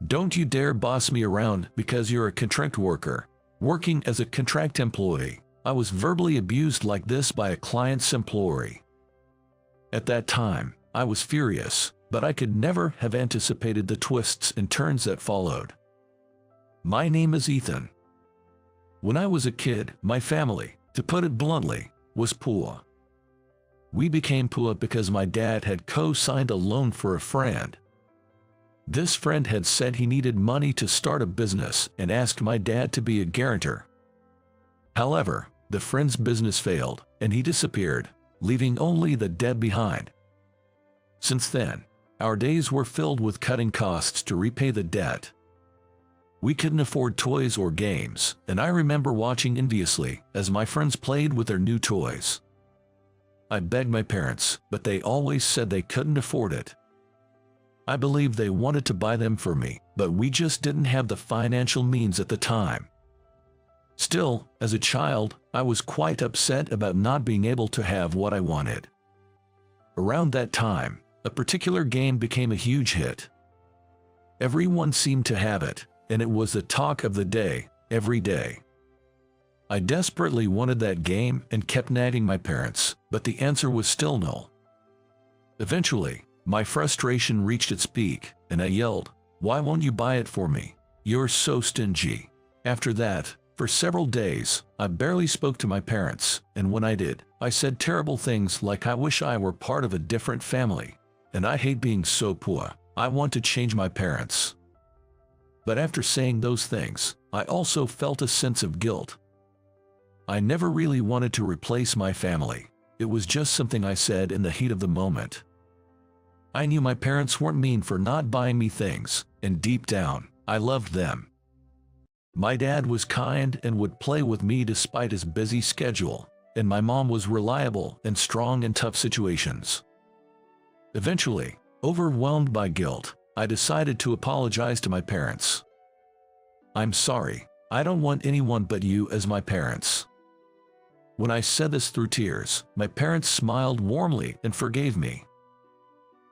Don't you dare boss me around because you're a contract worker. Working as a contract employee, I was verbally abused like this by a client's employee. At that time, I was furious, but I could never have anticipated the twists and turns that followed. My name is Ethan. When I was a kid, my family, to put it bluntly, was poor. We became poor because my dad had co-signed a loan for a friend. This friend had said he needed money to start a business and asked my dad to be a guarantor. However, the friend's business failed, and he disappeared, leaving only the debt behind. Since then, our days were filled with cutting costs to repay the debt. We couldn't afford toys or games, and I remember watching enviously as my friends played with their new toys. I begged my parents, but they always said they couldn't afford it. I believed they wanted to buy them for me, but we just didn't have the financial means at the time. Still, as a child, I was quite upset about not being able to have what I wanted. Around that time, a particular game became a huge hit. Everyone seemed to have it, and it was the talk of the day, every day. I desperately wanted that game and kept nagging my parents, but the answer was still no. Eventually, my frustration reached its peak, and I yelled, "Why won't you buy it for me? You're so stingy." After that, for several days, I barely spoke to my parents, and when I did, I said terrible things like I wish I were part of a different family, and I hate being so poor, I want to change my parents. But after saying those things, I also felt a sense of guilt. I never really wanted to replace my family. It was just something I said in the heat of the moment. I knew my parents weren't mean for not buying me things, and deep down, I loved them. My dad was kind and would play with me despite his busy schedule, and my mom was reliable and strong in tough situations. Eventually, overwhelmed by guilt, I decided to apologize to my parents. "I'm sorry, I don't want anyone but you as my parents." When I said this through tears, my parents smiled warmly and forgave me.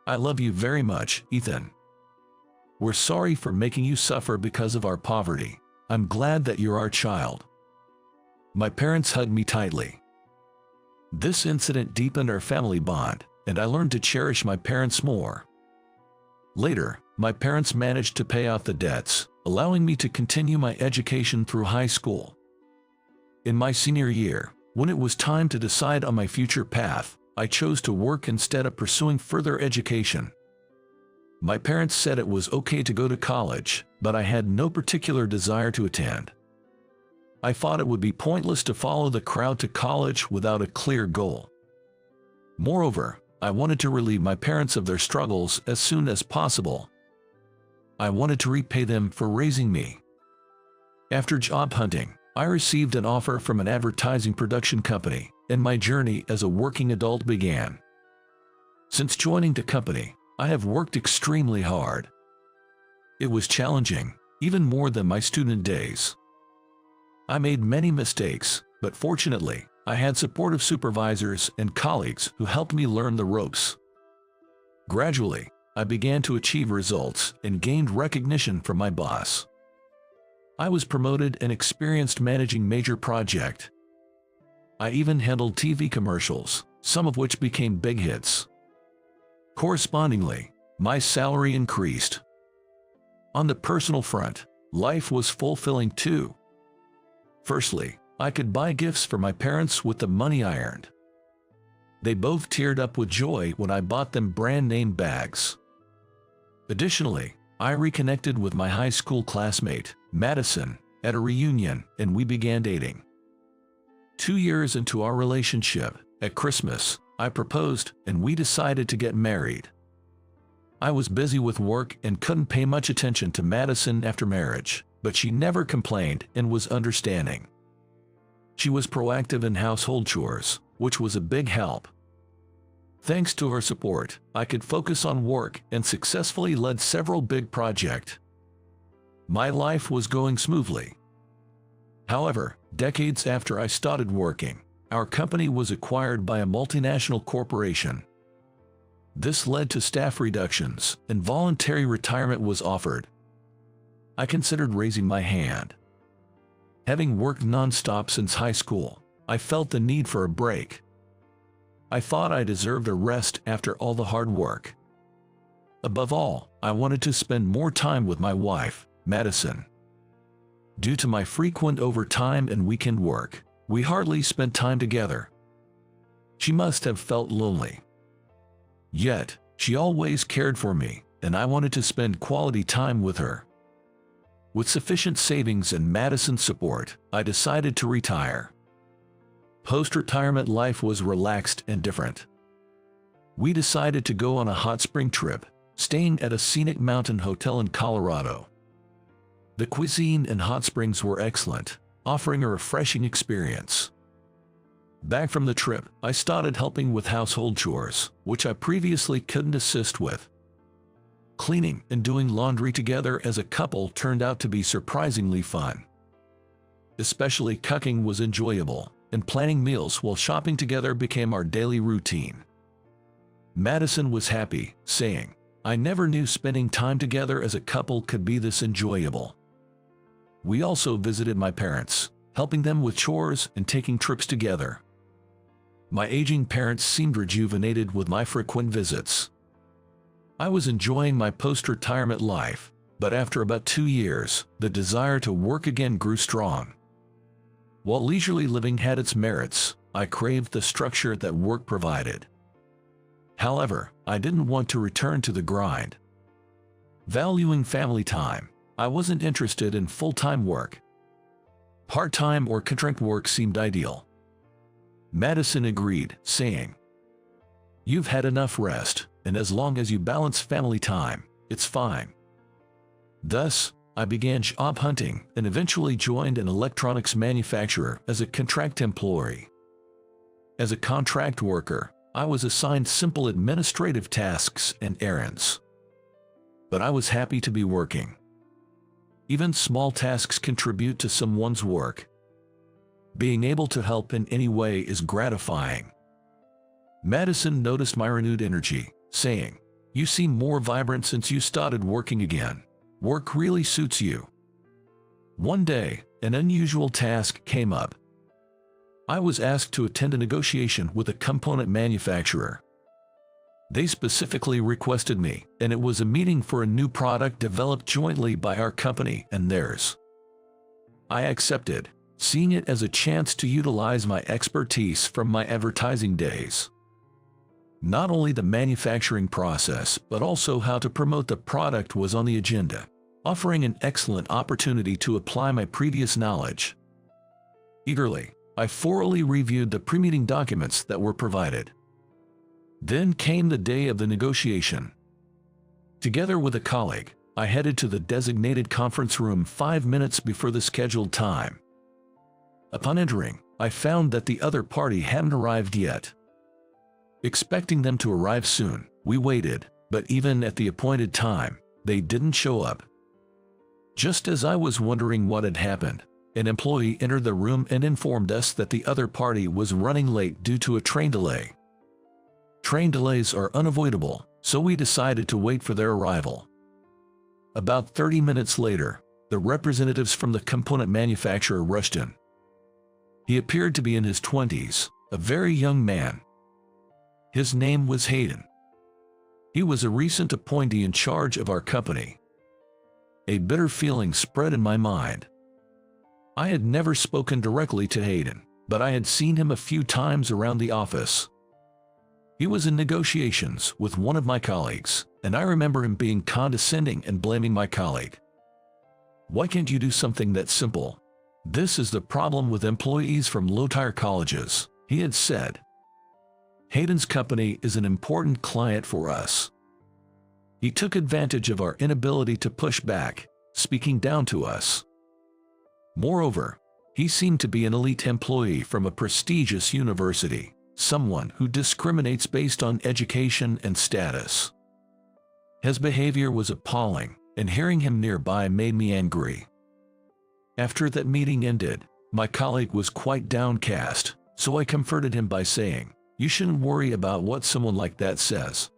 "I love you very much, Ethan. We're sorry for making you suffer because of our poverty. I'm glad that you're our child." My parents hugged me tightly. This incident deepened our family bond, and I learned to cherish my parents more. Later, my parents managed to pay off the debts, allowing me to continue my education through high school. In my senior year, when it was time to decide on my future path, I chose to work instead of pursuing further education. My parents said it was okay to go to college, but I had no particular desire to attend. I thought it would be pointless to follow the crowd to college without a clear goal. Moreover, I wanted to relieve my parents of their struggles as soon as possible. I wanted to repay them for raising me. After job hunting, I received an offer from an advertising production company, and my journey as a working adult began. Since joining the company, I have worked extremely hard. It was challenging, even more than my student days. I made many mistakes, but fortunately, I had supportive supervisors and colleagues who helped me learn the ropes. Gradually, I began to achieve results and gained recognition from my boss. I was promoted and experienced managing major projects. I even handled TV commercials, some of which became big hits. Correspondingly, my salary increased. On the personal front, life was fulfilling too. Firstly, I could buy gifts for my parents with the money I earned. They both teared up with joy when I bought them brand-name bags. Additionally, I reconnected with my high school classmate, Madison, at a reunion, and we began dating. 2 years into our relationship, at Christmas, I proposed and we decided to get married. I was busy with work and couldn't pay much attention to Madison after marriage, but she never complained and was understanding. She was proactive in household chores, which was a big help. Thanks to her support, I could focus on work and successfully led several big projects. My life was going smoothly. However, decades after I started working, our company was acquired by a multinational corporation. This led to staff reductions, and voluntary retirement was offered. I considered raising my hand. Having worked non-stop since high school, I felt the need for a break. I thought I deserved a rest after all the hard work. Above all, I wanted to spend more time with my wife, Madison. Due to my frequent overtime and weekend work, we hardly spent time together. She must have felt lonely. Yet, she always cared for me, and I wanted to spend quality time with her. With sufficient savings and Madison's support, I decided to retire. Post-retirement life was relaxed and different. We decided to go on a hot spring trip, staying at a scenic mountain hotel in Colorado. The cuisine and hot springs were excellent, offering a refreshing experience. Back from the trip, I started helping with household chores, which I previously couldn't assist with. Cleaning and doing laundry together as a couple turned out to be surprisingly fun. Especially cooking was enjoyable, and planning meals while shopping together became our daily routine. Madison was happy, saying, "I never knew spending time together as a couple could be this enjoyable." We also visited my parents, helping them with chores and taking trips together. My aging parents seemed rejuvenated with my frequent visits. I was enjoying my post-retirement life, but after about 2 years, the desire to work again grew strong. While leisurely living had its merits, I craved the structure that work provided. However, I didn't want to return to the grind. Valuing family time, I wasn't interested in full-time work. Part-time or contract work seemed ideal. Madison agreed, saying, "You've had enough rest, and as long as you balance family time, it's fine." Thus, I began job hunting and eventually joined an electronics manufacturer as a contract employee. As a contract worker, I was assigned simple administrative tasks and errands. But I was happy to be working. Even small tasks contribute to someone's work. Being able to help in any way is gratifying. Madison noticed my renewed energy, saying, "You seem more vibrant since you started working again. Work really suits you." One day, an unusual task came up. I was asked to attend a negotiation with a component manufacturer. They specifically requested me, and it was a meeting for a new product developed jointly by our company and theirs. I accepted, seeing it as a chance to utilize my expertise from my advertising days. Not only the manufacturing process, but also how to promote the product was on the agenda, offering an excellent opportunity to apply my previous knowledge. Eagerly, I thoroughly reviewed the pre-meeting documents that were provided. Then came the day of the negotiation. Together with a colleague, I headed to the designated conference room 5 minutes before the scheduled time. Upon entering, I found that the other party hadn't arrived yet. Expecting them to arrive soon, we waited, but even at the appointed time, they didn't show up. Just as I was wondering what had happened, an employee entered the room and informed us that the other party was running late due to a train delay. Train delays are unavoidable, so we decided to wait for their arrival. About 30 minutes later, the representatives from the component manufacturer rushed in. He appeared to be in his 20s, a very young man. His name was Hayden. He was a recent appointee in charge of our company. A bitter feeling spread in my mind. I had never spoken directly to Hayden, but I had seen him a few times around the office. He was in negotiations with one of my colleagues, and I remember him being condescending and blaming my colleague. "Why can't you do something that simple? This is the problem with employees from low-tier colleges," he had said. "Hayden's company is an important client for us." He took advantage of our inability to push back, speaking down to us. Moreover, he seemed to be an elite employee from a prestigious university, someone who discriminates based on education and status. His behavior was appalling, and hearing him nearby made me angry. After that meeting ended, my colleague was quite downcast, so I comforted him by saying, "You shouldn't worry about what someone like that says."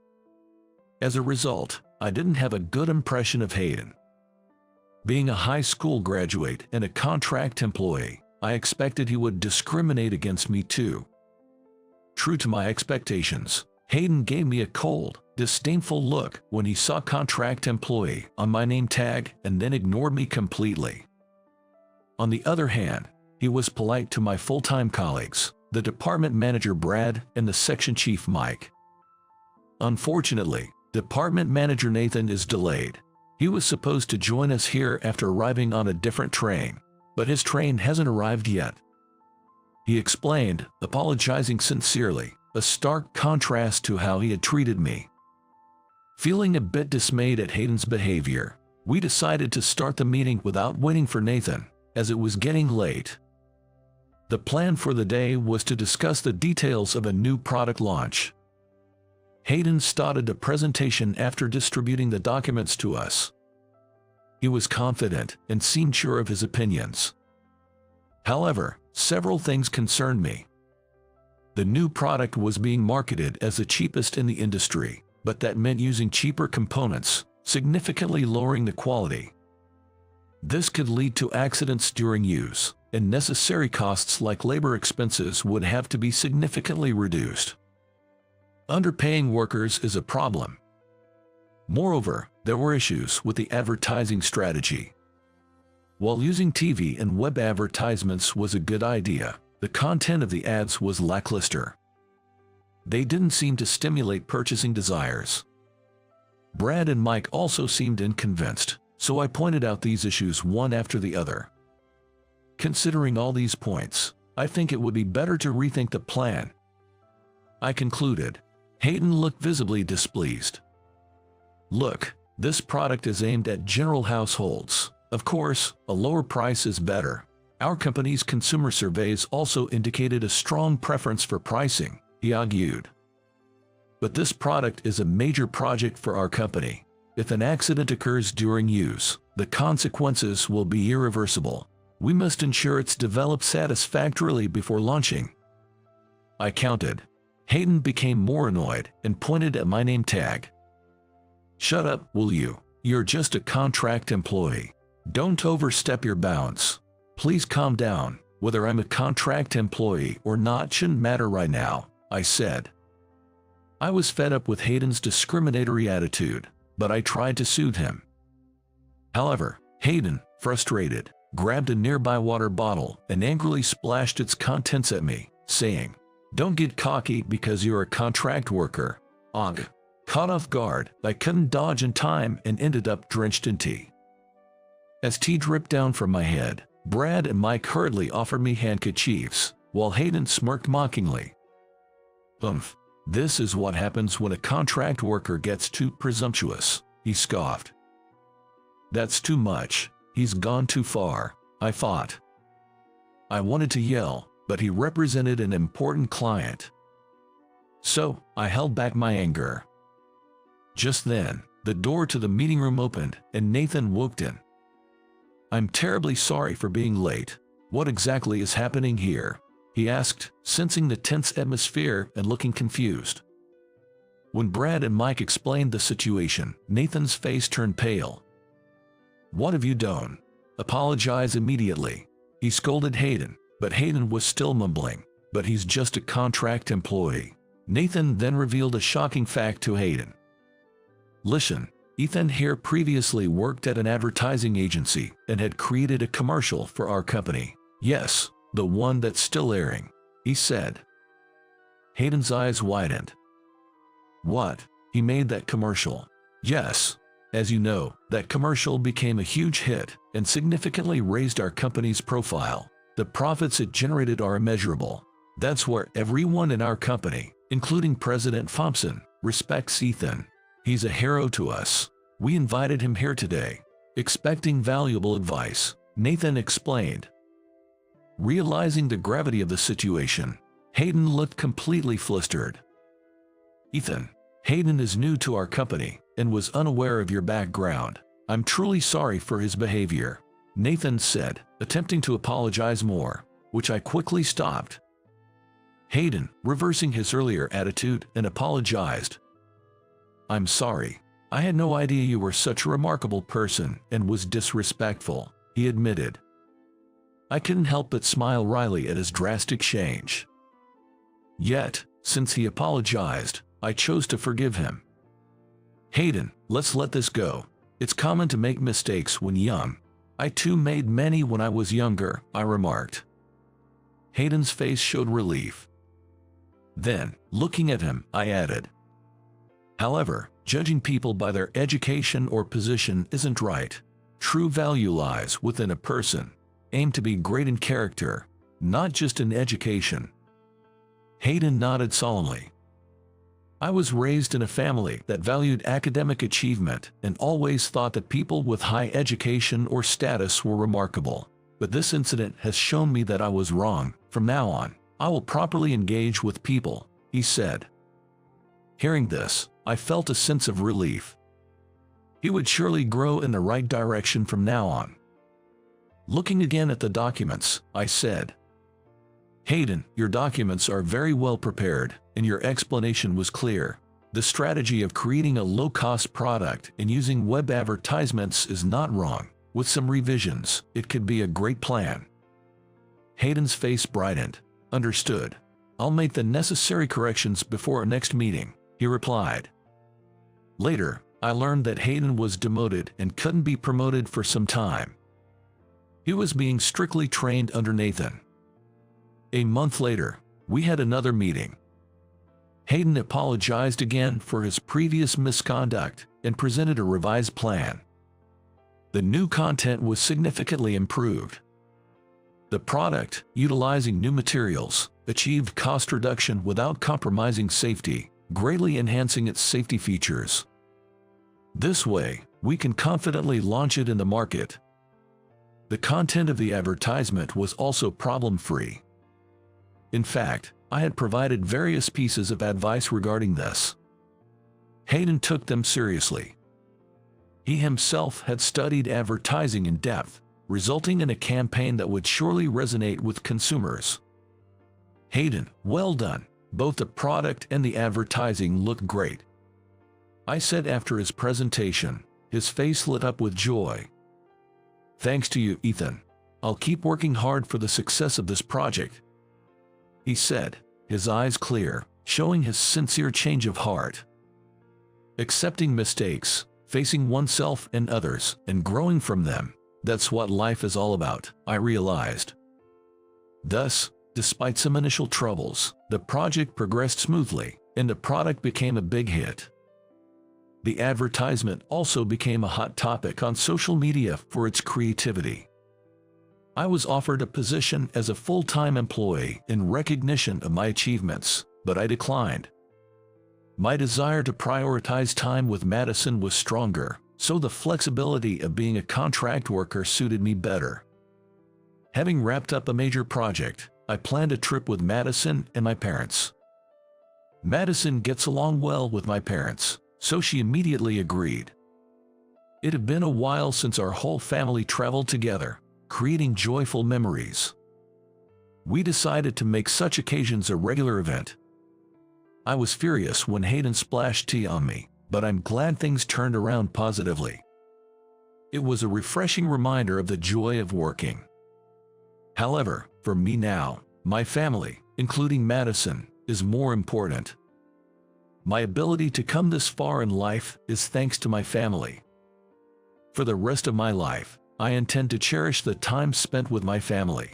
As a result, I didn't have a good impression of Hayden. Being a high school graduate and a contract employee, I expected he would discriminate against me too. True to my expectations, Hayden gave me a cold, disdainful look when he saw contract employee on my name tag and then ignored me completely. On the other hand, he was polite to my full-time colleagues, the department manager Brad and the section chief Mike. Unfortunately, department manager Nathan is delayed. He was supposed to join us here after arriving on a different train, but his train hasn't arrived yet. He explained, apologizing sincerely, a stark contrast to how he had treated me. Feeling a bit dismayed at Hayden's behavior, we decided to start the meeting without waiting for Nathan, as it was getting late. The plan for the day was to discuss the details of a new product launch. Hayden started a presentation after distributing the documents to us. He was confident and seemed sure of his opinions. However, several things concerned me. The new product was being marketed as the cheapest in the industry, but that meant using cheaper components, significantly lowering the quality. This could lead to accidents during use, and necessary costs like labor expenses would have to be significantly reduced. Underpaying workers is a problem. Moreover, there were issues with the advertising strategy. While using TV and web advertisements was a good idea, the content of the ads was lackluster. They didn't seem to stimulate purchasing desires. Brad and Mike also seemed unconvinced, so I pointed out these issues one after the other. Considering all these points, I think it would be better to rethink the plan. I concluded. Hayden looked visibly displeased. Look, this product is aimed at general households. Of course, a lower price is better. Our company's consumer surveys also indicated a strong preference for pricing, he argued. But this product is a major project for our company. If an accident occurs during use, the consequences will be irreversible. We must ensure it's developed satisfactorily before launching. I counted. Hayden became more annoyed and pointed at my name tag. Shut up, will you? You're just a contract employee. Don't overstep your bounds. Please calm down. Whether I'm a contract employee or not shouldn't matter right now, I said. I was fed up with Hayden's discriminatory attitude, but I tried to soothe him. However, Hayden, frustrated, grabbed a nearby water bottle and angrily splashed its contents at me, saying, "Don't get cocky because you're a contract worker." Ugh. Caught off guard, I couldn't dodge in time and ended up drenched in tea. As tea dripped down from my head, Brad and Mike hurriedly offered me handkerchiefs, while Hayden smirked mockingly. This is what happens when a contract worker gets too presumptuous, he scoffed. That's too much. He's gone too far, I thought. I wanted to yell, but he represented an important client. So, I held back my anger. Just then, the door to the meeting room opened and Nathan walked in. "I'm terribly sorry for being late. What exactly is happening here?" he asked, sensing the tense atmosphere and looking confused. When Brad and Mike explained the situation, Nathan's face turned pale. "What have you done? Apologize immediately," he scolded Hayden, but Hayden was still mumbling, "But he's just a contract employee." Nathan then revealed a shocking fact to Hayden. "Listen, Ethan here previously worked at an advertising agency and had created a commercial for our company. Yes, the one that's still airing," he said. Hayden's eyes widened. "What? He made that commercial?" "Yes. As you know, that commercial became a huge hit and significantly raised our company's profile. The profits it generated are immeasurable. That's where everyone in our company, including President Thompson, respects Ethan. He's a hero to us. We invited him here today, expecting valuable advice," Nathan explained. Realizing the gravity of the situation, Hayden looked completely flustered. "Ethan, Hayden is new to our company and was unaware of your background. I'm truly sorry for his behavior," Nathan said, attempting to apologize more, which I quickly stopped. Hayden, reversing his earlier attitude, and apologized. "I'm sorry. I had no idea you were such a remarkable person and was disrespectful, he admitted. I couldn't help but smile wryly at his drastic change. Yet, since he apologized, I chose to forgive him. Hayden, let's let this go. It's common to make mistakes when young. I too made many when I was younger, I remarked. Hayden's face showed relief. Then, looking at him, I added, however, judging people by their education or position isn't right. True value lies within a person. Aim to be great in character, not just in education. Hayden nodded solemnly. I was raised in a family that valued academic achievement and always thought that people with high education or status were remarkable. But this incident has shown me that I was wrong. From now on, I will properly engage with people, he said. Hearing this, I felt a sense of relief. He would surely grow in the right direction from now on. Looking again at the documents, I said, Hayden, your documents are very well prepared, and your explanation was clear. The strategy of creating a low-cost product and using web advertisements is not wrong. With some revisions, it could be a great plan. Hayden's face brightened. Understood. I'll make the necessary corrections before our next meeting, he replied. Later, I learned that Hayden was demoted and couldn't be promoted for some time. He was being strictly trained under Nathan. A month later, we had another meeting. Hayden apologized again for his previous misconduct and presented a revised plan. The new content was significantly improved. The product, utilizing new materials, achieved cost reduction without compromising safety, greatly enhancing its safety features. This way, we can confidently launch it in the market. The content of the advertisement was also problem-free. In fact, I had provided various pieces of advice regarding this. Hayden took them seriously. He himself had studied advertising in depth, resulting in a campaign that would surely resonate with consumers. Hayden, well done. Both the product and the advertising look great, I said after his presentation. His face lit up with joy. Thanks to you, Ethan. I'll keep working hard for the success of this project, he said, his eyes clear, showing his sincere change of heart. Accepting mistakes, facing oneself and others, and growing from them, that's what life is all about, I realized. Thus, despite some initial troubles, the project progressed smoothly, and the product became a big hit. The advertisement also became a hot topic on social media for its creativity. I was offered a position as a full-time employee in recognition of my achievements, but I declined. My desire to prioritize time with Madison was stronger, so the flexibility of being a contract worker suited me better. Having wrapped up a major project, I planned a trip with Madison and my parents. Madison gets along well with my parents, so she immediately agreed. It had been a while since our whole family traveled together, creating joyful memories. We decided to make such occasions a regular event. I was furious when Hayden splashed tea on me, but I'm glad things turned around positively. It was a refreshing reminder of the joy of working. However, for me now, my family, including Madison, is more important. My ability to come this far in life is thanks to my family. For the rest of my life, I intend to cherish the time spent with my family.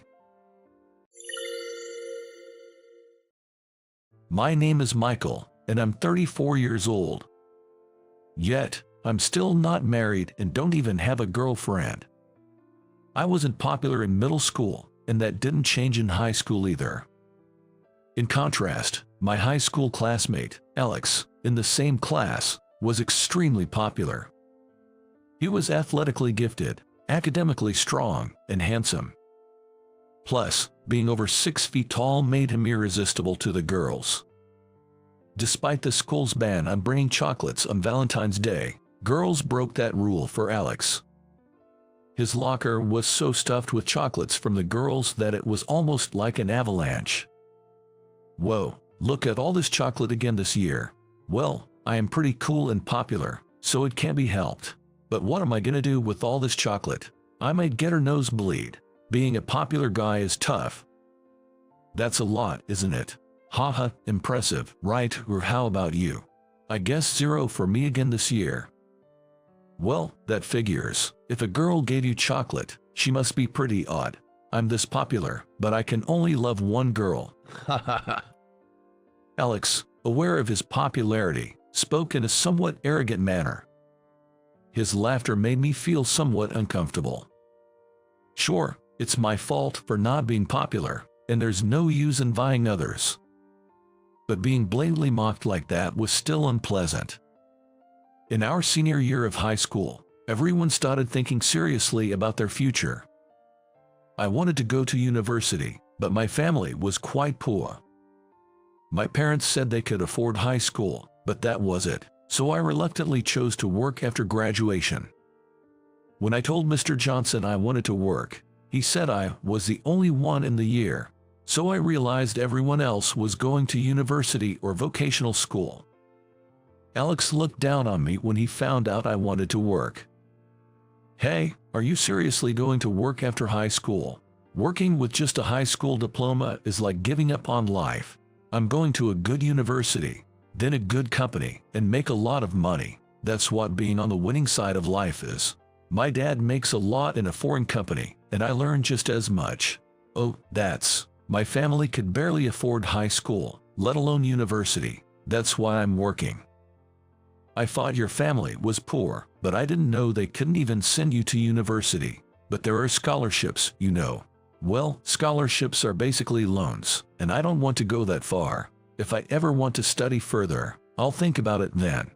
My name is Michael, and I'm 34 years old. Yet, I'm still not married and don't even have a girlfriend. I wasn't popular in middle school, and that didn't change in high school either. In contrast, my high school classmate, Alex, in the same class, was extremely popular. He was athletically gifted, academically strong, and handsome. Plus, being over 6 feet tall made him irresistible to the girls. Despite the school's ban on bringing chocolates on Valentine's Day, girls broke that rule for Alex. His locker was so stuffed with chocolates from the girls that it was almost like an avalanche. Whoa, look at all this chocolate again this year. Well, I am pretty cool and popular, so it can't be helped. But what am I gonna do with all this chocolate? I might get her nose bleed. Being a popular guy is tough. That's a lot, isn't it? Haha, impressive, right? Or how about you? I guess 0 for me again this year. Well, that figures. If a girl gave you chocolate, she must be pretty odd. I'm this popular, but I can only love one girl. Ha ha ha. Alex, aware of his popularity, spoke in a somewhat arrogant manner. His laughter made me feel somewhat uncomfortable. Sure, it's my fault for not being popular, and there's no use in vying others. But being blatantly mocked like that was still unpleasant. In our senior year of high school, everyone started thinking seriously about their future. I wanted to go to university, but my family was quite poor. My parents said they could afford high school, but that was it, so I reluctantly chose to work after graduation. When I told Mr. Johnson I wanted to work, he said I was the only one in the year, so I realized everyone else was going to university or vocational school. Alex looked down on me when he found out I wanted to work. Hey, are you seriously going to work after high school? Working with just a high school diploma is like giving up on life. I'm going to a good university, then a good company, and make a lot of money. That's what being on the winning side of life is. My dad makes a lot in a foreign company, and I learn just as much. Oh, my family could barely afford high school, let alone university. That's why I'm working. I thought your family was poor, but I didn't know they couldn't even send you to university. But there are scholarships, you know. Well, scholarships are basically loans, and I don't want to go that far. If I ever want to study further, I'll think about it then.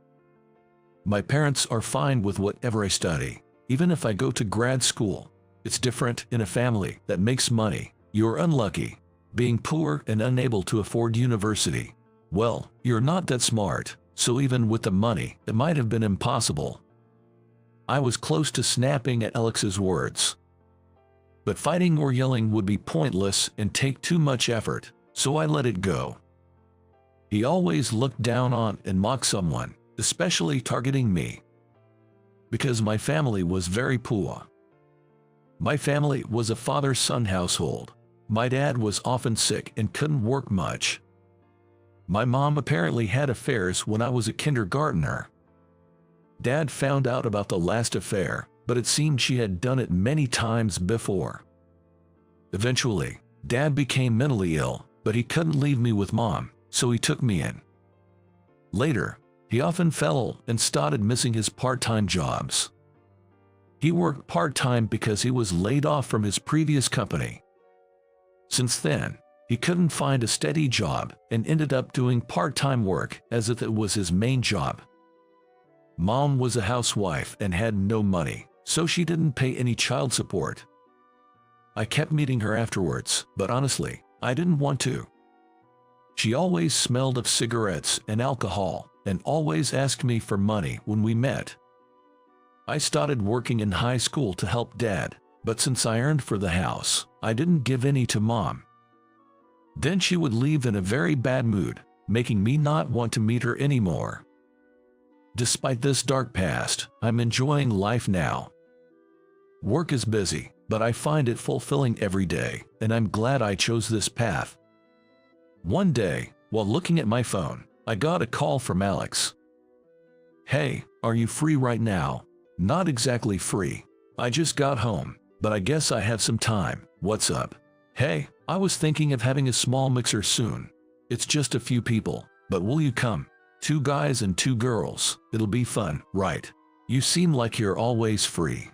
My parents are fine with whatever I study, even if I go to grad school. It's different in a family that makes money. You're unlucky. Being poor and unable to afford university. Well, you're not that smart, so even with the money, it might have been impossible. I was close to snapping at Alex's words. But fighting or yelling would be pointless and take too much effort, so I let it go. He always looked down on and mocked someone, especially targeting me. Because my family was very poor. My family was a father-son household. My dad was often sick and couldn't work much. My mom apparently had affairs when I was a kindergartner. Dad found out about the last affair, but it seemed she had done it many times before. Eventually, Dad became mentally ill, but he couldn't leave me with Mom, so he took me in. Later, he often fell and started missing his part-time jobs. He worked part-time because he was laid off from his previous company. Since then, he couldn't find a steady job and ended up doing part-time work as if it was his main job. Mom was a housewife and had no money, so she didn't pay any child support. I kept meeting her afterwards, but honestly, I didn't want to. She always smelled of cigarettes and alcohol and always asked me for money when we met. I started working in high school to help Dad, but since I earned for the house, I didn't give any to Mom. Then she would leave in a very bad mood, making me not want to meet her anymore. Despite this dark past, I'm enjoying life now. Work is busy, but I find it fulfilling every day, and I'm glad I chose this path. One day, while looking at my phone, I got a call from Alex. Hey, are you free right now? Not exactly free. I just got home, but I guess I have some time. What's up? Hey, I was thinking of having a small mixer soon. It's just a few people, but will you come? 2 guys and 2 girls. It'll be fun, right? You seem like you're always free.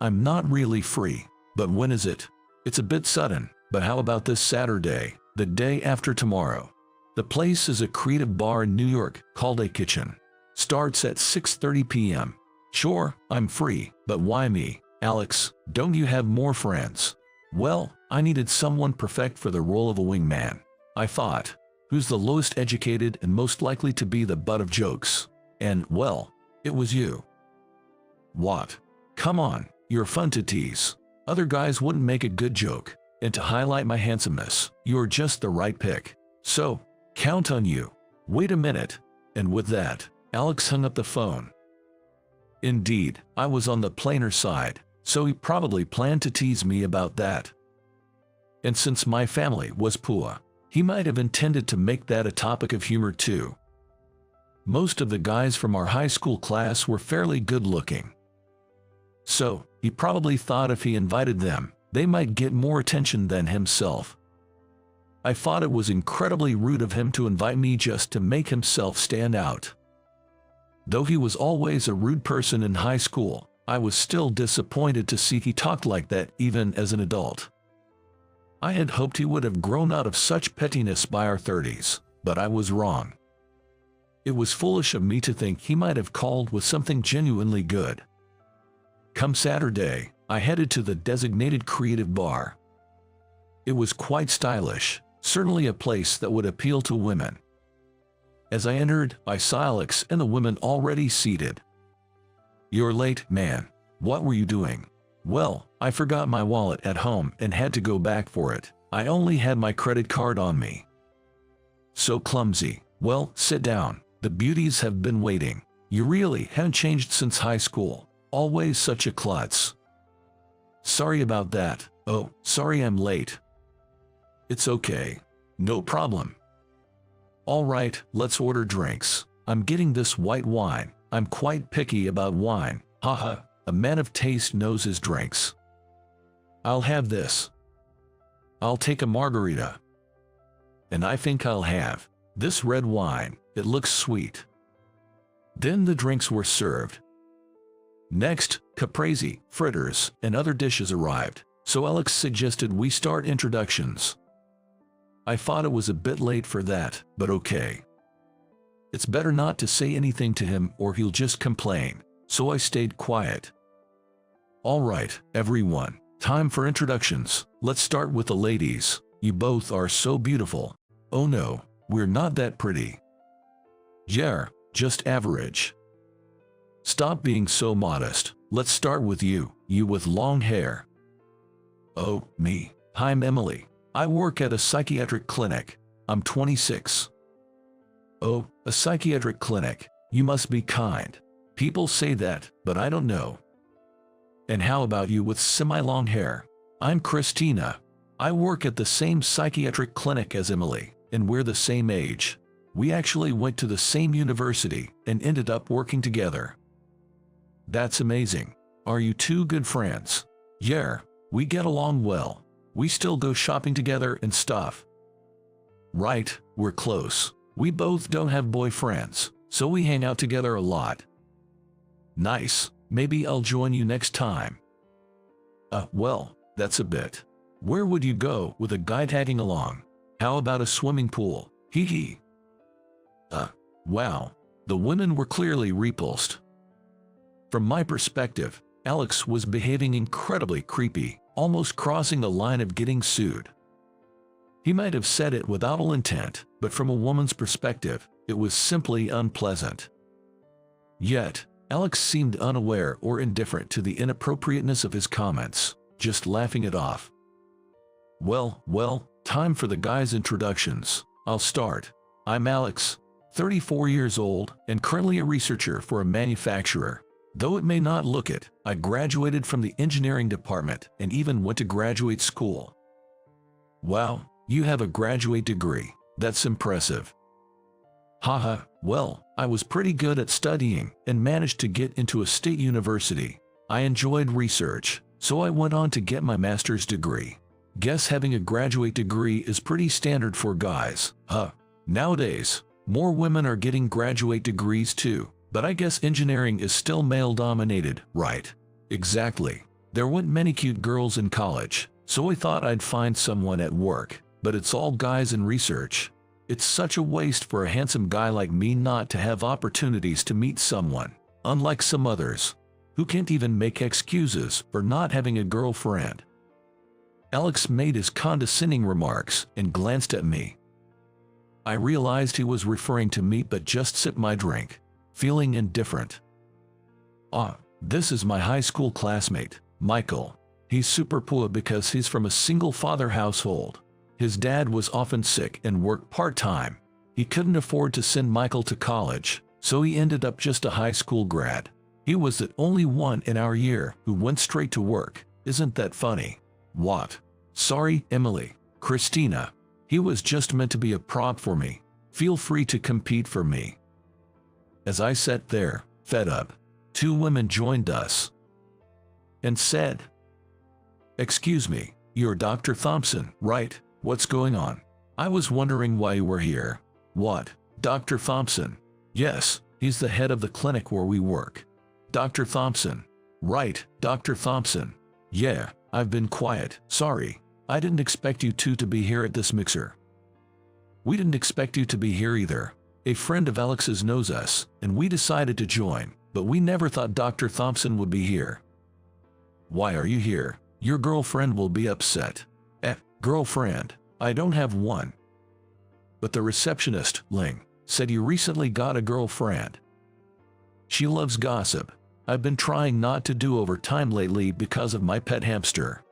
I'm not really free. But when is it? It's a bit sudden, but how about this Saturday, the day after tomorrow? The place is a creative bar in New York called A Kitchen. Starts at 6:30 p.m. Sure, I'm free, but why me? Alex, don't you have more friends? Well, I needed someone perfect for the role of a wingman. I thought, who's the lowest educated and most likely to be the butt of jokes? And, well, it was you. What? Come on, you're fun to tease. Other guys wouldn't make a good joke, and to highlight my handsomeness, you're just the right pick. So, count on you. Wait a minute. And with that, Alex hung up the phone. Indeed, I was on the plainer side, so he probably planned to tease me about that. And since my family was poor, he might have intended to make that a topic of humor too. Most of the guys from our high school class were fairly good looking. So, he probably thought if he invited them, they might get more attention than himself. I thought it was incredibly rude of him to invite me just to make himself stand out. Though he was always a rude person in high school, I was still disappointed to see he talked like that even as an adult. I had hoped he would have grown out of such pettiness by our 30s, but I was wrong. It was foolish of me to think he might have called with something genuinely good. Come Saturday, I headed to the designated creative bar. It was quite stylish, certainly a place that would appeal to women. As I entered, I saw Alex and the women already seated. "You're late, man. What were you doing?" "Well, I forgot my wallet at home and had to go back for it. I only had my credit card on me." "So clumsy. Well, sit down. The beauties have been waiting. You really haven't changed since high school. Always such a klutz." "Sorry about that. Oh, sorry I'm late." "It's okay. No problem." "All right, let's order drinks. I'm getting this white wine. I'm quite picky about wine. Haha, a man of taste knows his drinks." "I'll have this." "I'll take a margarita." "And I think I'll have this red wine. It looks sweet." Then the drinks were served. Next, caprese, fritters, and other dishes arrived, so Alex suggested we start introductions. I thought it was a bit late for that, but okay. It's better not to say anything to him or he'll just complain, so I stayed quiet. "All right, everyone, time for introductions. Let's start with the ladies. You both are so beautiful." "Oh no, we're not that pretty." "Yeah, just average." "Stop being so modest. Let's start with you, you with long hair." "Oh, me. I'm Emily. I work at a psychiatric clinic. I'm 26. "Oh, a psychiatric clinic. You must be kind. People say that, but I don't know." "And how about you with semi-long hair?" "I'm Christina. I work at the same psychiatric clinic as Emily, and we're the same age. We actually went to the same university and ended up working together." "That's amazing. Are you two good friends?" "Yeah, we get along well. We still go shopping together and stuff." "Right, we're close. We both don't have boyfriends, so we hang out together a lot." "Nice. Maybe I'll join you next time." Well, that's a bit. Where would you go with a guy tagging along? How about a swimming pool? Hee hee." Wow. The women were clearly repulsed. From my perspective, Alex was behaving incredibly creepy, almost crossing the line of getting sued. He might have said it without ill intent, but from a woman's perspective, it was simply unpleasant. Yet, Alex seemed unaware or indifferent to the inappropriateness of his comments, just laughing it off. Well, time for the guys' introductions. I'll start. I'm Alex, 34 years old, and currently a researcher for a manufacturer. Though it may not look it, I graduated from the engineering department and even went to graduate school. Wow, you have a graduate degree. That's impressive. Haha, well, I was pretty good at studying and managed to get into a state university. I enjoyed research, so I went on to get my master's degree. Guess having a graduate degree is pretty standard for guys, huh? Nowadays, more women are getting graduate degrees too. But I guess engineering is still male-dominated, right? Exactly. There weren't many cute girls in college, so I thought I'd find someone at work, but it's all guys in research. It's such a waste for a handsome guy like me not to have opportunities to meet someone, unlike some others, who can't even make excuses for not having a girlfriend. Alex made his condescending remarks and glanced at me. I realized he was referring to me but just sipped my drink, feeling indifferent. This is my high school classmate, Michael. He's super poor because he's from a single-father household. His dad was often sick and worked part-time. He couldn't afford to send Michael to college, so he ended up just a high school grad. He was the only one in our year who went straight to work. Isn't that funny? What? Sorry, Emily. Christina. He was just meant to be a prop for me. Feel free to compete for me. As I sat there, fed up, two women joined us and said, "Excuse me, you're Dr. Thompson, right? What's going on? I was wondering why you were here." "What? Dr. Thompson?" "Yes, he's the head of the clinic where we work." "Dr. Thompson?" "Right, Dr. Thompson." "Yeah, I've been quiet, sorry. I didn't expect you two to be here at this mixer." "We didn't expect you to be here either. A friend of Alex's knows us, and we decided to join, but we never thought Dr. Thompson would be here." "Why are you here? Your girlfriend will be upset." Girlfriend? I don't have one." "But the receptionist, Ling, said you recently got a girlfriend." "She loves gossip. I've been trying not to do overtime lately because of my pet hamster."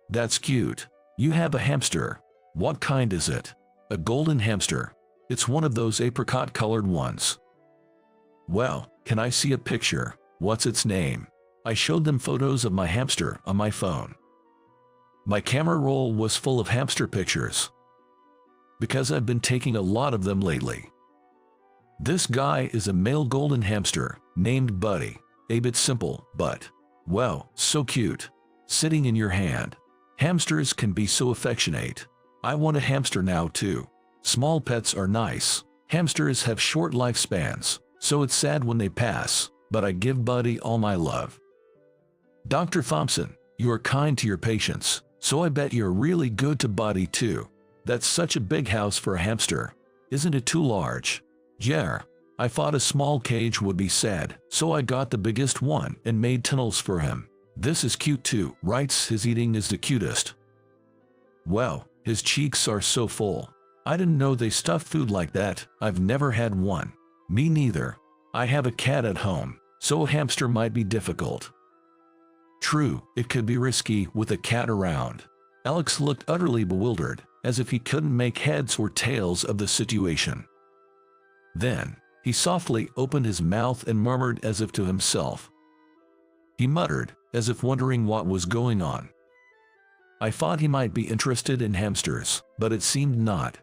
"That's cute. You have a hamster. What kind is it?" "A golden hamster. It's one of those apricot-colored ones." "Well, can I see a picture? What's its name?" I showed them photos of my hamster on my phone. My camera roll was full of hamster pictures, because I've been taking a lot of them lately. "This guy is a male golden hamster, named Buddy. A bit simple, but, well, so cute. Sitting in your hand. Hamsters can be so affectionate. I want a hamster now too. Small pets are nice. Hamsters have short lifespans, so it's sad when they pass, but I give Buddy all my love." "Dr. Thompson, you are kind to your patients, so I bet you're really good to Buddy too. That's such a big house for a hamster. Isn't it too large?" "Yeah. I thought a small cage would be sad, so I got the biggest one and made tunnels for him. This is cute too, right? His eating is the cutest. Well, his cheeks are so full. I didn't know they stuffed food like that. I've never had one." "Me neither. I have a cat at home, so a hamster might be difficult." "True, it could be risky with a cat around." Alex looked utterly bewildered, as if he couldn't make heads or tails of the situation. Then, he softly opened his mouth and murmured as if to himself. He muttered, as if wondering what was going on. I thought he might be interested in hamsters, but it seemed not.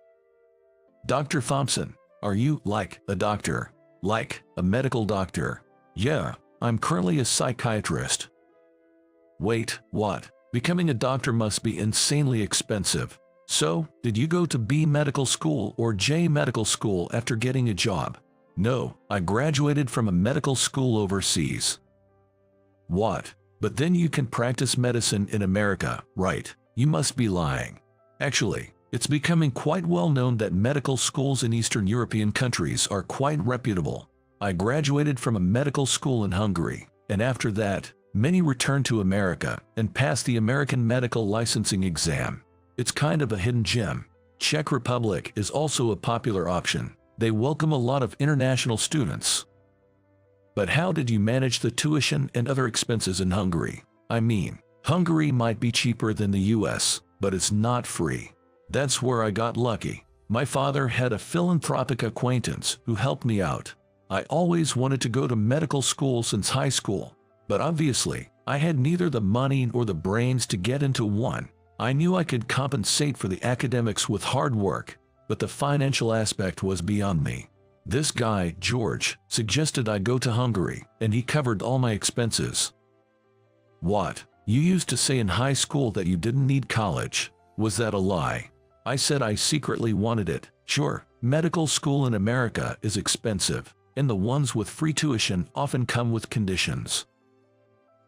"Dr. Thompson, are you, like, a doctor? Like, a medical doctor?" "Yeah, I'm currently a psychiatrist." "Wait, what? Becoming a doctor must be insanely expensive. So, did you go to B medical school or J medical school after getting a job?" "No, I graduated from a medical school overseas." "What? But then you can practice medicine in America, right? You must be lying." "Actually, it's becoming quite well known that medical schools in Eastern European countries are quite reputable. I graduated from a medical school in Hungary, and after that, many returned to America and passed the American medical licensing exam. It's kind of a hidden gem. Czech Republic is also a popular option. They welcome a lot of international students." "But how did you manage the tuition and other expenses in Hungary? I mean, Hungary might be cheaper than the US, but it's not free." "That's where I got lucky. My father had a philanthropic acquaintance who helped me out. I always wanted to go to medical school since high school, but obviously, I had neither the money or the brains to get into one. I knew I could compensate for the academics with hard work, but the financial aspect was beyond me. This guy, George, suggested I go to Hungary, and he covered all my expenses." "What? You used to say in high school that you didn't need college. Was that a lie?" "I said I secretly wanted it. Sure, medical school in America is expensive, and the ones with free tuition often come with conditions."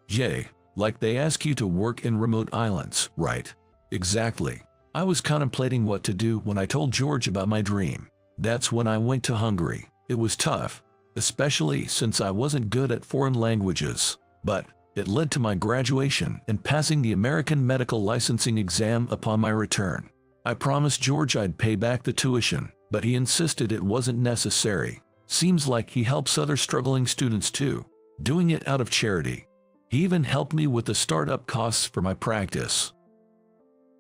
"Yay, like they ask you to work in remote islands, right?" "Exactly. I was contemplating what to do when I told George about my dream. That's when I went to Hungary. It was tough, especially since I wasn't good at foreign languages, but it led to my graduation and passing the American medical licensing exam upon my return. I promised George I'd pay back the tuition, but he insisted it wasn't necessary. Seems like he helps other struggling students too, doing it out of charity. He even helped me with the startup costs for my practice."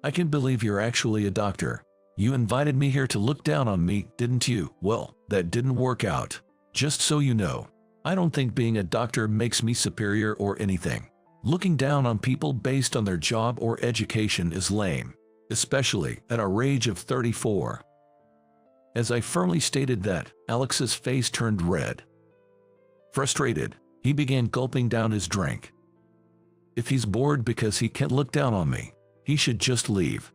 "I can believe you're actually a doctor. You invited me here to look down on me, didn't you?" "Well, that didn't work out. Just so you know, I don't think being a doctor makes me superior or anything. Looking down on people based on their job or education is lame, especially at our age of 34. As I firmly stated that, Alex's face turned red. Frustrated, he began gulping down his drink. If he's bored because he can't look down on me, he should just leave.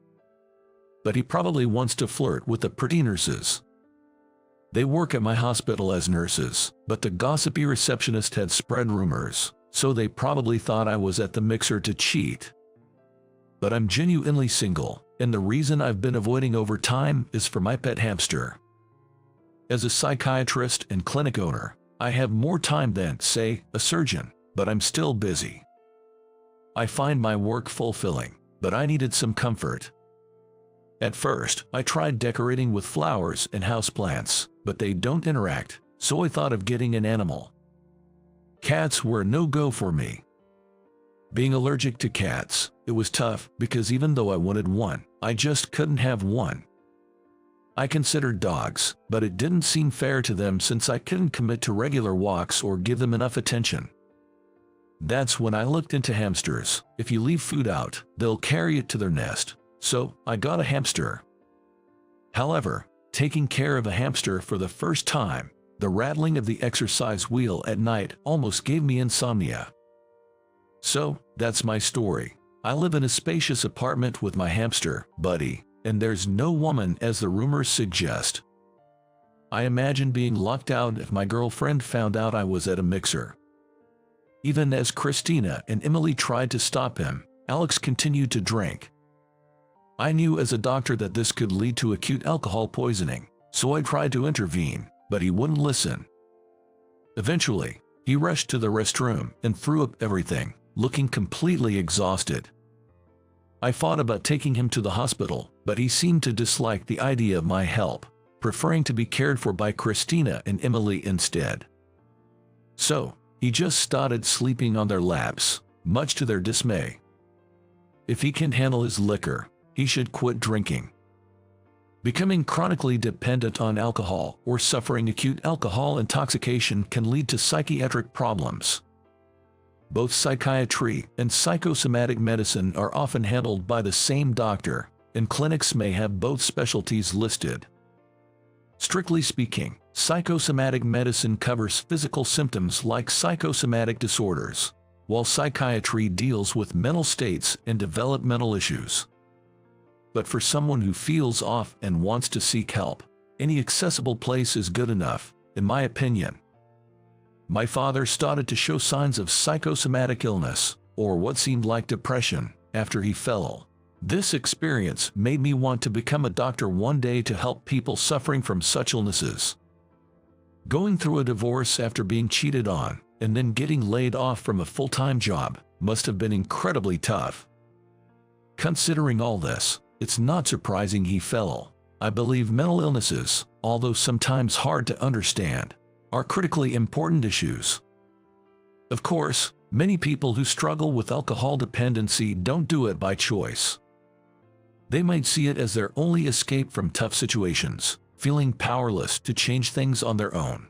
But he probably wants to flirt with the pretty nurses. They work at my hospital as nurses, but the gossipy receptionist had spread rumors, so they probably thought I was at the mixer to cheat. But I'm genuinely single, and the reason I've been avoiding overtime is for my pet hamster. As a psychiatrist and clinic owner, I have more time than, say, a surgeon, but I'm still busy. I find my work fulfilling, but I needed some comfort. At first, I tried decorating with flowers and houseplants, but they don't interact, so I thought of getting an animal. Cats were a no-go for me. Being allergic to cats, it was tough because even though I wanted one, I just couldn't have one. I considered dogs, but it didn't seem fair to them since I couldn't commit to regular walks or give them enough attention. That's when I looked into hamsters. If you leave food out, they'll carry it to their nest. So, I got a hamster. However, taking care of a hamster for the first time, the rattling of the exercise wheel at night almost gave me insomnia. So, that's my story. I live in a spacious apartment with my hamster, Buddy, and there's no woman as the rumors suggest. I imagine being locked out if my girlfriend found out I was at a mixer. Even as Christina and Emily tried to stop him, Alex continued to drink. I knew as a doctor that this could lead to acute alcohol poisoning, so I tried to intervene, but he wouldn't listen. Eventually, he rushed to the restroom and threw up everything, looking completely exhausted. I thought about taking him to the hospital, but he seemed to dislike the idea of my help, preferring to be cared for by Christina and Emily instead. So, he just started sleeping on their laps, much to their dismay. If he can handle his liquor, he should quit drinking. Becoming chronically dependent on alcohol or suffering acute alcohol intoxication can lead to psychiatric problems. Both psychiatry and psychosomatic medicine are often handled by the same doctor, and clinics may have both specialties listed. Strictly speaking, psychosomatic medicine covers physical symptoms like psychosomatic disorders, while psychiatry deals with mental states and developmental issues. But for someone who feels off and wants to seek help, any accessible place is good enough, in my opinion. My father started to show signs of psychosomatic illness, or what seemed like depression, after he fell. This experience made me want to become a doctor one day to help people suffering from such illnesses. Going through a divorce after being cheated on, and then getting laid off from a full-time job, must have been incredibly tough. Considering all this, it's not surprising he fell. I believe mental illnesses, although sometimes hard to understand, are critically important issues. Of course, many people who struggle with alcohol dependency don't do it by choice. They might see it as their only escape from tough situations, feeling powerless to change things on their own.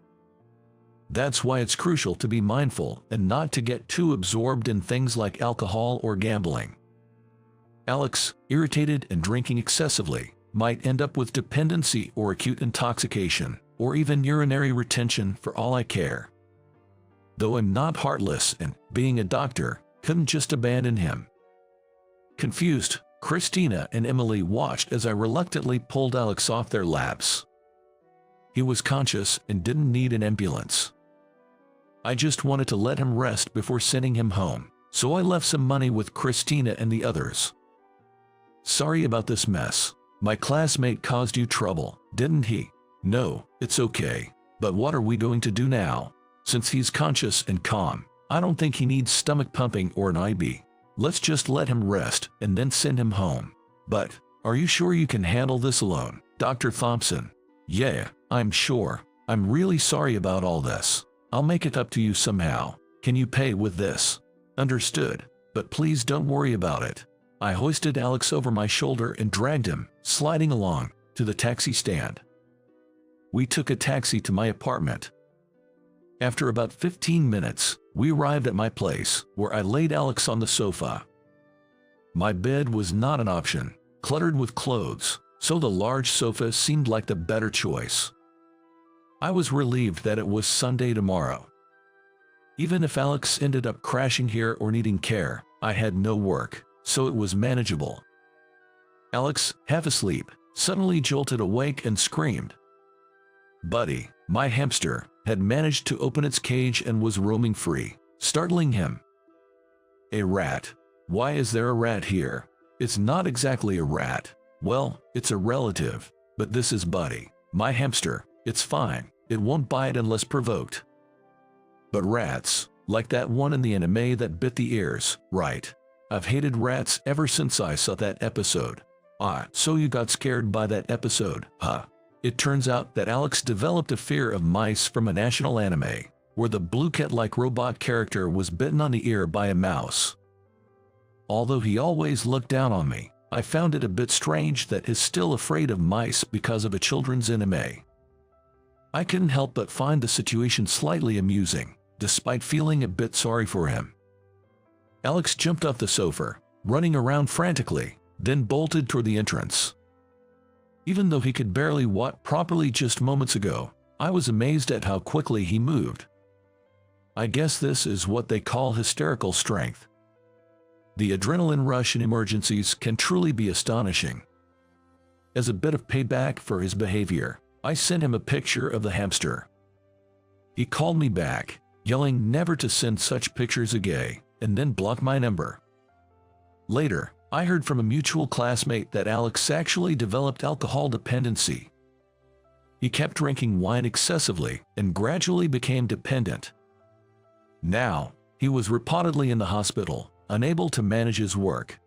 That's why it's crucial to be mindful and not to get too absorbed in things like alcohol or gambling. Alex, irritated and drinking excessively, might end up with dependency or acute intoxication, or even urinary retention for all I care. Though I'm not heartless and, being a doctor, couldn't just abandon him. Confused, Christina and Emily watched as I reluctantly pulled Alex off their laps. He was conscious and didn't need an ambulance. I just wanted to let him rest before sending him home, so I left some money with Christina and the others. Sorry about this mess. My classmate caused you trouble, didn't he? No, it's okay. But what are we going to do now? Since he's conscious and calm, I don't think he needs stomach pumping or an IV. Let's just let him rest and then send him home. But, are you sure you can handle this alone, Dr. Thompson? Yeah, I'm sure. I'm really sorry about all this. I'll make it up to you somehow. Can you pay with this? Understood. But please don't worry about it. I hoisted Alex over my shoulder and dragged him, sliding along, to the taxi stand. We took a taxi to my apartment. After about 15 minutes, we arrived at my place, where I laid Alex on the sofa. My bed was not an option, cluttered with clothes, so the large sofa seemed like the better choice. I was relieved that it was Sunday tomorrow. Even if Alex ended up crashing here or needing care, I had no work, so it was manageable. Alex, half asleep, suddenly jolted awake and screamed. Buddy, my hamster, had managed to open its cage and was roaming free, startling him. A rat. Why is there a rat here? It's not exactly a rat. Well, it's a relative, but this is Buddy, my hamster. It's fine. It won't bite unless provoked. But rats, like that one in the anime that bit the ears, right? I've hated rats ever since I saw that episode. Ah, so you got scared by that episode, huh? It turns out that Alex developed a fear of mice from a national anime, where the blue cat-like robot character was bitten on the ear by a mouse. Although he always looked down on me, I found it a bit strange that he's still afraid of mice because of a children's anime. I couldn't help but find the situation slightly amusing, despite feeling a bit sorry for him. Alex jumped off the sofa, running around frantically, then bolted toward the entrance. Even though he could barely walk properly just moments ago, I was amazed at how quickly he moved. I guess this is what they call hysterical strength. The adrenaline rush in emergencies can truly be astonishing. As a bit of payback for his behavior, I sent him a picture of the hamster. He called me back, yelling never to send such pictures again, and then blocked my number. Later, I heard from a mutual classmate that Alex actually developed alcohol dependency. He kept drinking wine excessively and gradually became dependent. Now, he was reportedly in the hospital, unable to manage his work.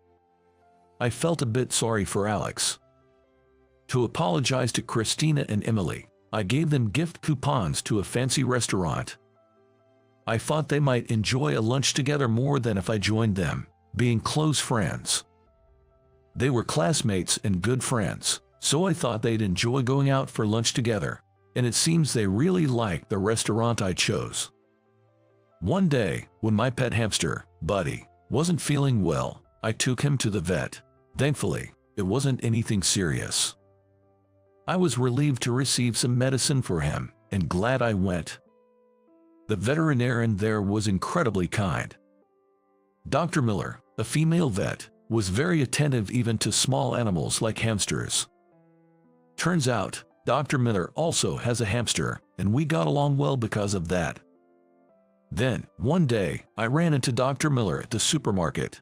I felt a bit sorry for Alex. To apologize to Christina and Emily, I gave them gift coupons to a fancy restaurant. I thought they might enjoy a lunch together more than if I joined them, being close friends. They were classmates and good friends, so I thought they'd enjoy going out for lunch together, and it seems they really liked the restaurant I chose. One day, when my pet hamster, Buddy, wasn't feeling well, I took him to the vet. Thankfully, it wasn't anything serious. I was relieved to receive some medicine for him, and glad I went. The veterinarian there was incredibly kind. Dr. Miller, a female vet, was very attentive even to small animals like hamsters. Turns out, Dr. Miller also has a hamster, and we got along well because of that. Then, one day, I ran into Dr. Miller at the supermarket.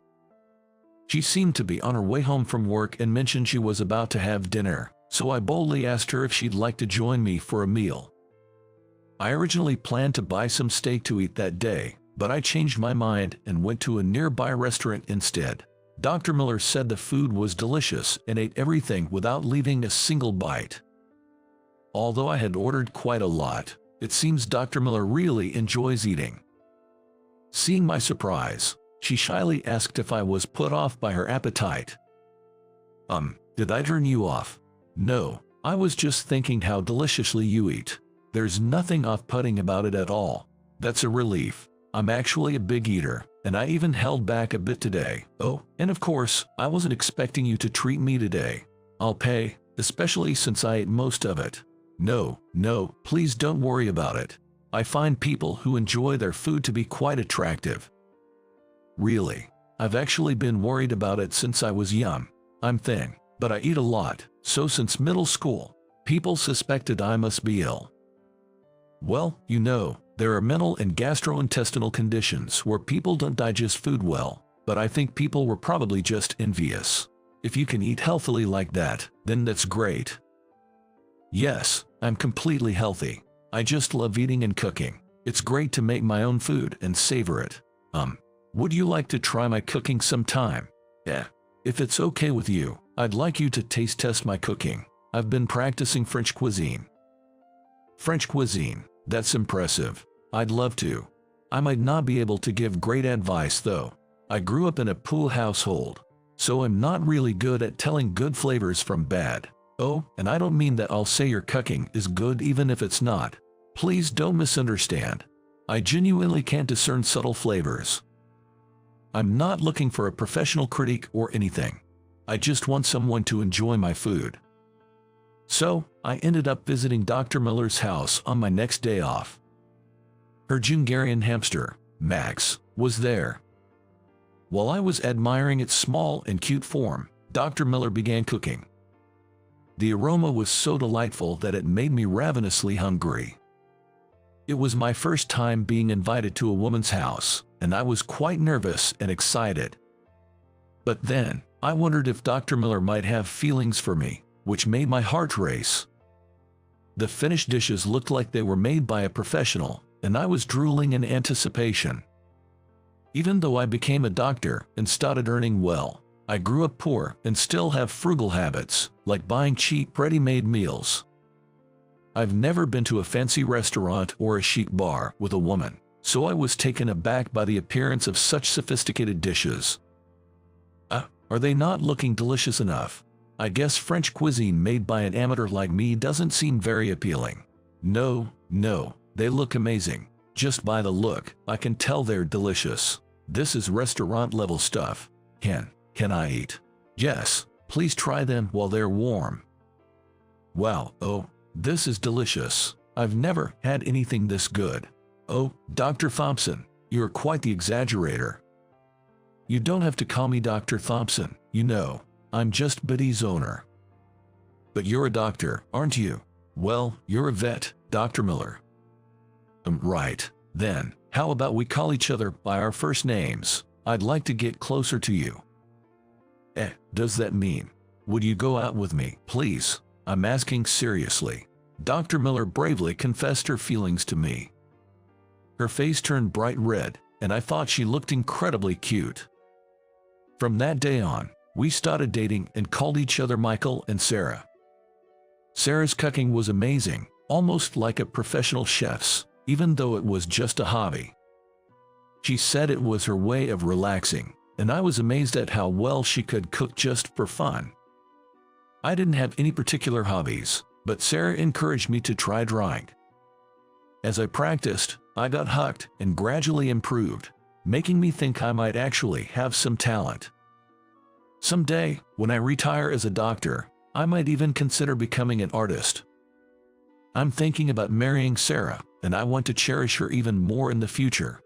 She seemed to be on her way home from work and mentioned she was about to have dinner, so I boldly asked her if she'd like to join me for a meal. I originally planned to buy some steak to eat that day, but I changed my mind and went to a nearby restaurant instead. Dr. Miller said the food was delicious and ate everything without leaving a single bite. Although I had ordered quite a lot, it seems Dr. Miller really enjoys eating. Seeing my surprise, she shyly asked if I was put off by her appetite. Did I turn you off? No, I was just thinking how deliciously you eat. There's nothing off-putting about it at all. That's a relief. I'm actually a big eater, and I even held back a bit today. Oh, and of course, I wasn't expecting you to treat me today. I'll pay, especially since I ate most of it. No, please don't worry about it. I find people who enjoy their food to be quite attractive. Really, I've actually been worried about it since I was young. I'm thin, but I eat a lot, so since middle school, people suspected I must be ill. Well, you know, there are mental and gastrointestinal conditions where people don't digest food well, but I think people were probably just envious. If you can eat healthily like that, then that's great. Yes, I'm completely healthy. I just love eating and cooking. It's great to make my own food and savor it. Would you like to try my cooking sometime? Yeah. If it's okay with you, I'd like you to taste test my cooking. I've been practicing French cuisine. French cuisine, that's impressive. I'd love to. I might not be able to give great advice though. I grew up in a pool household, so I'm not really good at telling good flavors from bad. Oh, and I don't mean that I'll say your cooking is good even if it's not. Please don't misunderstand. I genuinely can't discern subtle flavors. I'm not looking for a professional critique or anything. I just want someone to enjoy my food. So, I ended up visiting Dr. Miller's house on my next day off. Her Hungarian hamster, Max, was there. While I was admiring its small and cute form, Dr. Miller began cooking. The aroma was so delightful that it made me ravenously hungry. It was my first time being invited to a woman's house, and I was quite nervous and excited. But then, I wondered if Dr. Miller might have feelings for me, which made my heart race. The finished dishes looked like they were made by a professional, and I was drooling in anticipation. Even though I became a doctor and started earning well, I grew up poor and still have frugal habits, like buying cheap, ready-made meals. I've never been to a fancy restaurant or a chic bar with a woman, so I was taken aback by the appearance of such sophisticated dishes. Are they not looking delicious enough? I guess French cuisine made by an amateur like me doesn't seem very appealing. No, they look amazing. Just by the look, I can tell they're delicious. This is restaurant-level stuff. Can I eat? Yes, please try them while they're warm. Wow, oh, this is delicious. I've never had anything this good. Oh, Dr. Thompson, you're quite the exaggerator. You don't have to call me Dr. Thompson, you know. I'm just Biddy's owner. But you're a doctor, aren't you? Well, you're a vet, Dr. Miller. Right. Then, how about we call each other by our first names? I'd like to get closer to you. Does that mean? Would you go out with me, please? I'm asking seriously. Dr. Miller bravely confessed her feelings to me. Her face turned bright red, and I thought she looked incredibly cute. From that day on, we started dating and called each other Michael and Sarah. Sarah's cooking was amazing, almost like a professional chef's, even though it was just a hobby. She said it was her way of relaxing, and I was amazed at how well she could cook just for fun. I didn't have any particular hobbies, but Sarah encouraged me to try drawing. As I practiced, I got hooked and gradually improved, making me think I might actually have some talent. Someday, when I retire as a doctor, I might even consider becoming an artist. I'm thinking about marrying Sarah, and I want to cherish her even more in the future.